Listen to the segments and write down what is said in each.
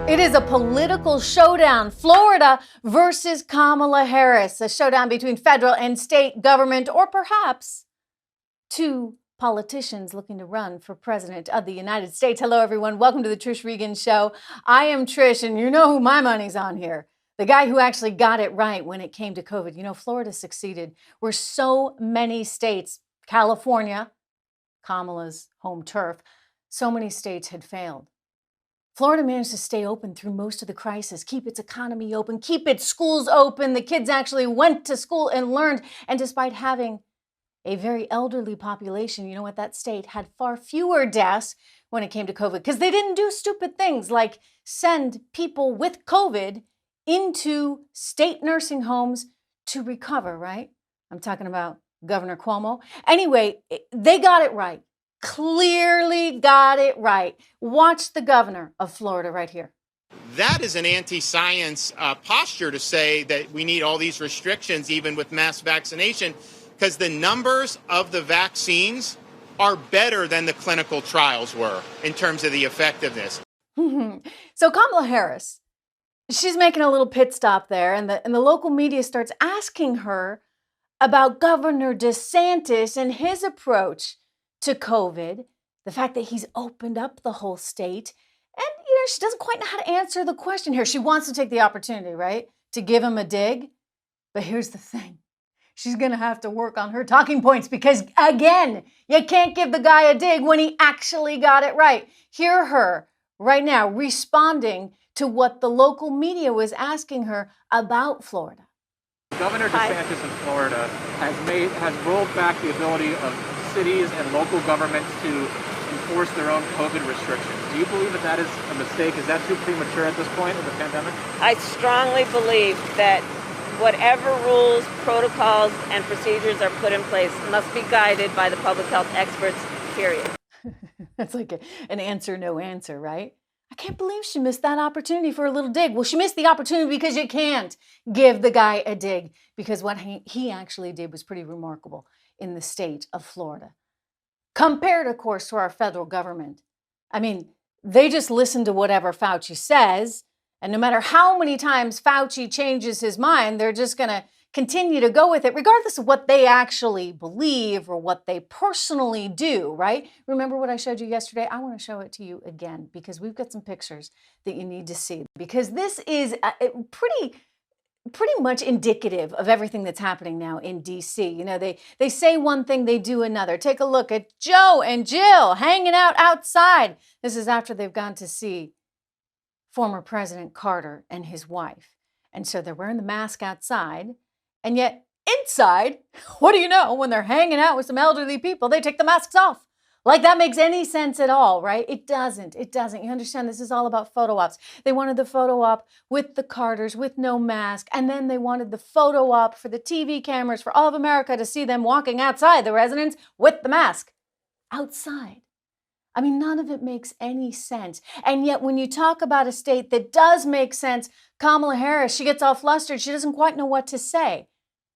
It is a political showdown. Florida versus Kamala Harris, a showdown between federal and state government, or perhaps two politicians looking to run for president of the United States. Hello, everyone. Welcome to the Trish Regan Show. I am Trish, and you know who my money's on here. The guy who actually got it right when it came to COVID. You know, Florida succeeded where so many states, California, Kamala's home turf, so many states had failed. Florida managed to stay open through most of the crisis, keep its economy open, keep its schools open. The kids actually went to school and learned. And despite having a very elderly population, you know what? That state had far fewer deaths when it came to COVID because they didn't do stupid things like send people with COVID into state nursing homes to recover, right? I'm talking about Governor Cuomo. Anyway, they got it right. Clearly got it right. Watch the governor of Florida right here. That is an anti-science posture to say that we need all these restrictions, even with mass vaccination, because the numbers of the vaccines are better than the clinical trials were in terms of the effectiveness. So Kamala Harris, she's making a little pit stop there, and the local media starts asking her about Governor DeSantis and his approach to COVID, the fact that he's opened up the whole state. And, you know, she doesn't quite know how to answer the question here. She wants to take the opportunity, right, to give him a dig. But here's the thing. She's going to have to work on her talking points because, again, you can't give the guy a dig when he actually got it right. Hear her right now responding to what the local media was asking her about Florida. Governor DeSantis in Florida has rolled back the ability of cities and local governments to enforce their own COVID restrictions. Do you believe that that is a mistake? Is that too premature at this point in the pandemic? I strongly believe that whatever rules, protocols, and procedures are put in place must be guided by the public health experts, period. That's like an answer, no answer, right? I can't believe she missed that opportunity for a little dig. Well, she missed the opportunity because you can't give the guy a dig, because what he actually did was pretty remarkable in the state of Florida. Compared, of course, to our federal government. I mean, they just listen to whatever Fauci says, and no matter how many times Fauci changes his mind, they're just going to continue to go with it, regardless of what they actually believe or what they personally do, right? Remember what I showed you yesterday? I want to show it to you again because we've got some pictures that you need to see, because this is pretty much indicative of everything that's happening now in D.C. You know, they say one thing, they do another. Take a look at Joe and Jill hanging out outside. This is after they've gone to see former President Carter and his wife. And so they're wearing the mask outside. And yet inside, what do you know? When they're hanging out with some elderly people, they take the masks off. Like that makes any sense at all, right? It doesn't. It doesn't. You understand, this is all about photo ops. They wanted the photo op with the Carters with no mask. And then they wanted the photo op for the TV cameras for all of America to see them walking outside the residence with the mask. Outside. I mean, none of it makes any sense. And yet when you talk about a state that does make sense, Kamala Harris, she gets all flustered. She doesn't quite know what to say.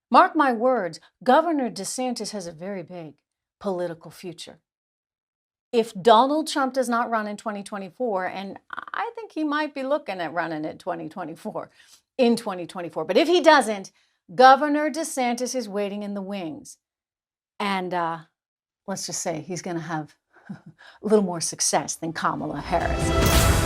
Mark my words, Governor DeSantis has a very big political future. If Donald Trump does not run in 2024, and I think he might be looking at running in 2024, but if he doesn't, Governor DeSantis is waiting in the wings. And let's just say he's going to have a little more success than Kamala Harris.